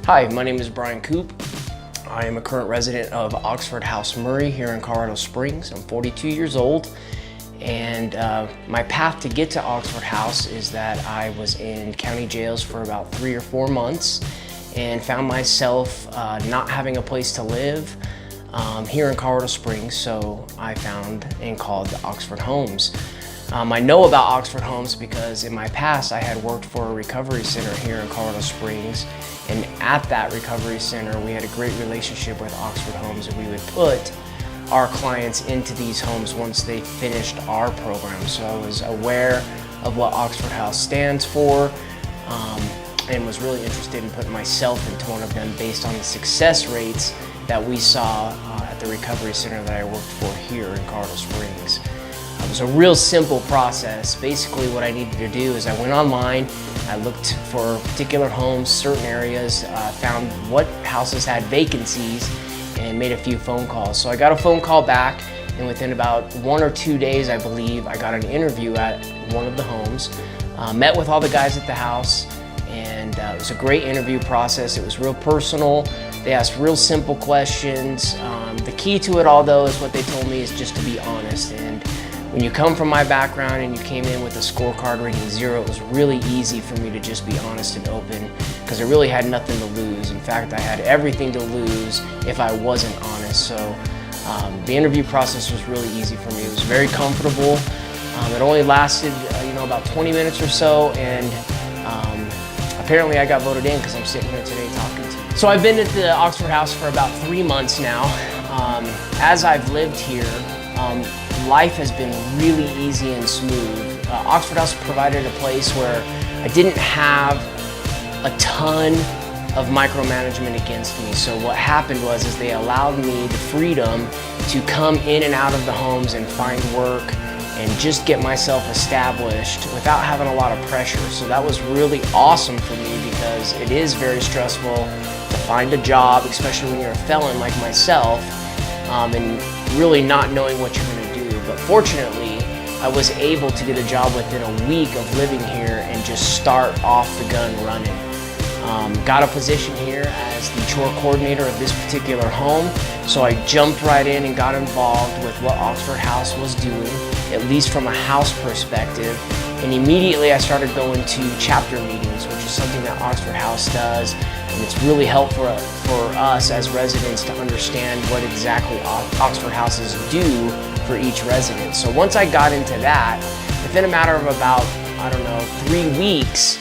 Hi, my name is Bryan Koop. I am a current resident of Oxford House Murray here in Colorado Springs. I'm 42 years old, and my path to get to Oxford House is that I was in county jails for about 3 or 4 months and found myself not having a place to live here in Colorado Springs, so I found and called the Oxford Homes. I know about Oxford Homes because in my past I had worked for a recovery center here in Colorado Springs, and at that recovery center we had a great relationship with Oxford Homes, and we would put our clients into these homes once they finished our program. So I was aware of what Oxford House stands for and was really interested in putting myself into one of them based on the success rates that we saw at the recovery center that I worked for here in Colorado Springs. It was a real simple process. Basically what I needed to do is I went online, I looked for particular homes, certain areas, found what houses had vacancies, and made a few phone calls. So I got a phone call back, and within about 1 or 2 days, I believe, I got an interview at one of the homes, met with all the guys at the house, and it was a great interview process. It was real personal. They asked real simple questions. The key to it all, though, is what they told me is just to be honest. And when you come from my background and you came in with a scorecard rating 0, it was really easy for me to just be honest and open because I really had nothing to lose. In fact, I had everything to lose if I wasn't honest. So the interview process was really easy for me. It was very comfortable. It only lasted about 20 minutes or so, and apparently I got voted in because I'm sitting here today talking to you. So I've been at the Oxford House for about 3 months now. As I've lived here, life has been really easy and smooth. Oxford House provided a place where I didn't have a ton of micromanagement against me. So what happened was they allowed me the freedom to come in and out of the homes and find work and just get myself established without having a lot of pressure. So that was really awesome for me because it is very stressful to find a job, especially when you're a felon like myself, and really not knowing what you're going to do. But fortunately, I was able to get a job within a week of living here and just start off the gun running. Got a position here as the chore coordinator of this particular home, so I jumped right in and got involved with what Oxford House was doing, at least from a house perspective. And immediately I started going to chapter meetings, which is something that Oxford House does, and it's really helpful for us as residents to understand what exactly Oxford Houses do for each resident. So once I got into that, within a matter of about, 3 weeks,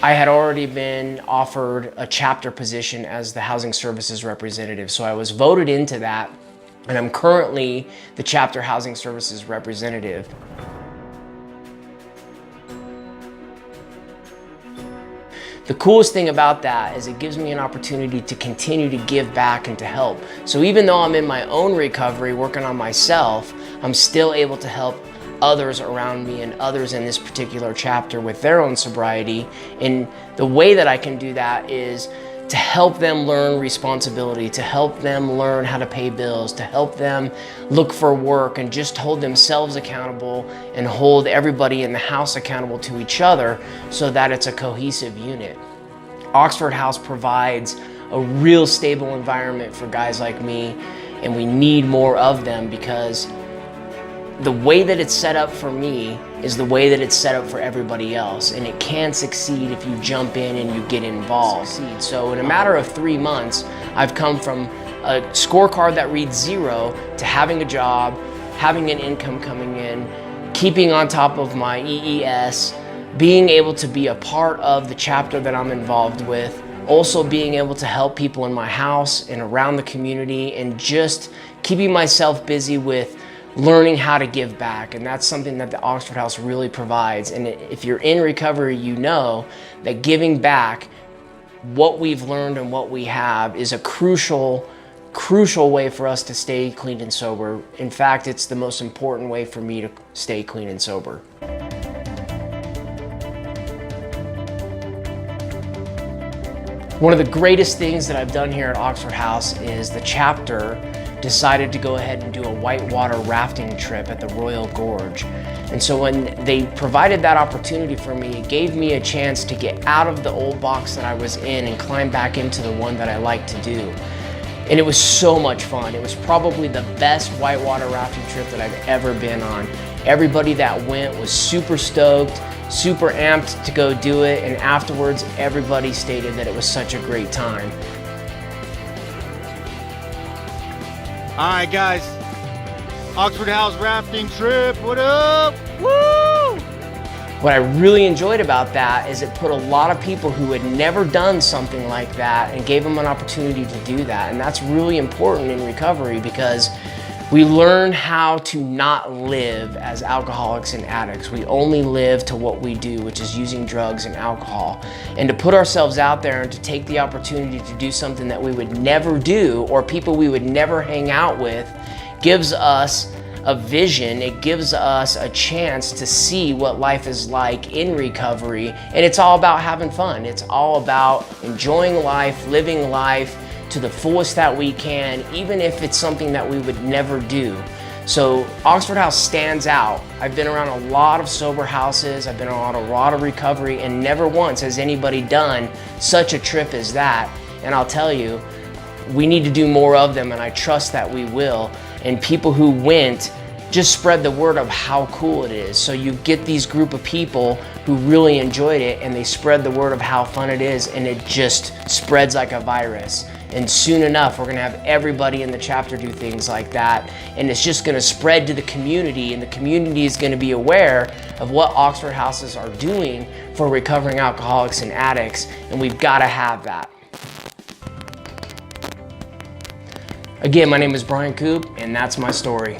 I had already been offered a chapter position as the housing services representative. So I was voted into that, and I'm currently the chapter housing services representative. The coolest thing about that is it gives me an opportunity to continue to give back and to help. So even though I'm in my own recovery, working on myself, I'm still able to help others around me and others in this particular chapter with their own sobriety. And the way that I can do that is to help them learn responsibility, to help them learn how to pay bills, to help them look for work and just hold themselves accountable and hold everybody in the house accountable to each other so that it's a cohesive unit. Oxford House provides a real stable environment for guys like me, and we need more of them because the way that it's set up for me is the way that it's set up for everybody else, and it can succeed if you jump in and you get involved. So in a matter of 3 months, I've come from a scorecard that reads 0 to having a job, having an income coming in, keeping on top of my EES, being able to be a part of the chapter that I'm involved with, also being able to help people in my house and around the community, and just keeping myself busy with learning how to give back. And that's something that the Oxford House really provides. And if you're in recovery, you know that giving back what we've learned and what we have is a crucial way for us to stay clean and sober. In fact, it's the most important way for me to stay clean and sober. One of the greatest things that I've done here at Oxford House is the chapter decided to go ahead and do a whitewater rafting trip at the Royal Gorge. And so when they provided that opportunity for me, it gave me a chance to get out of the old box that I was in and climb back into the one that I like to do. And it was so much fun. It was probably the best whitewater rafting trip that I've ever been on. Everybody that went was super stoked, super amped to go do it, and afterwards everybody stated that it was such a great time. All right, guys, Oxford House rafting trip, what up? Woo! What I really enjoyed about that is it put a lot of people who had never done something like that and gave them an opportunity to do that. And that's really important in recovery because we learn how to not live as alcoholics and addicts. We only live to what we do, which is using drugs and alcohol. And to put ourselves out there and to take the opportunity to do something that we would never do or people we would never hang out with gives us a vision. It gives us a chance to see what life is like in recovery. And it's all about having fun. It's all about enjoying life, living life to the fullest that we can, even if it's something that we would never do. So Oxford House stands out. I've been around a lot of sober houses, I've been around a lot of recovery, and never once has anybody done such a trip as that. And I'll tell you, we need to do more of them, and I trust that we will. And people who went just spread the word of how cool it is. So you get these group of people who really enjoyed it, and they spread the word of how fun it is, and it just spreads like a virus. And soon enough, we're gonna have everybody in the chapter do things like that. And it's just gonna spread to the community, and the community is gonna be aware of what Oxford Houses are doing for recovering alcoholics and addicts, and we've gotta have that. Again, my name is Bryan Koop, and that's my story.